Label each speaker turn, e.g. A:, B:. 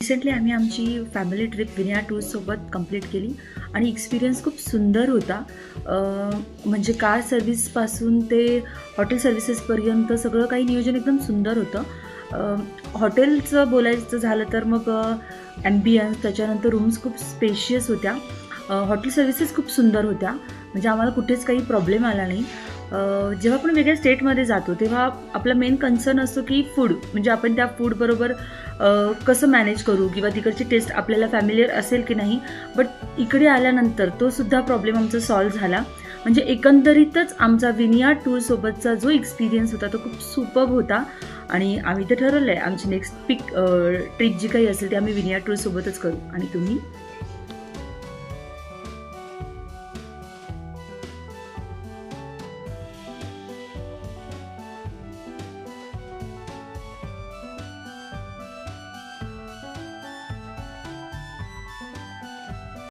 A: Recently आम्ही आमची family trip Vinaya टूर्ससोबत complete केली आणि एक्सपिरियन्स खूप सुंदर होता. म्हणजे कार सर्व्हिसपासून ते हॉटेल सर्व्हिसेसपर्यंत सगळं काही नियोजन एकदम सुंदर होतं. हॉटेलचं बोलायचं झालं तर मग ॲम्बियन्स, त्याच्यानंतर रूम्स खूप स्पेशियस होत्या. हॉटेल सर्व्हिसेस खूप सुंदर होत्या, म्हणजे आम्हाला कुठेच काही प्रॉब्लेम आला नाही. जेव्हा आपण वेगळ्या स्टेटमध्ये जातो तेव्हा आपला मेन कन्सर्न असतो की फूड, म्हणजे आपण त्या फूडबरोबर कसं मॅनेज करू किंवा तिकडची टेस्ट आपल्याला फॅमिलियर असेल की नाही. बट इकडे आल्यानंतर तो सुद्धा प्रॉब्लेम आमचा सॉल्व्ह झाला. म्हणजे एकंदरीतच आमचा विनया टूरसोबतचा जो एक्सपिरियन्स होता तो खूप सुपर्ब होता. आणि आम्ही तर ठरवलं आहे आमची नेक्स्ट ट्रिप जी काही असेल ती आम्ही विनया टूरसोबतच करू. आणि तुम्ही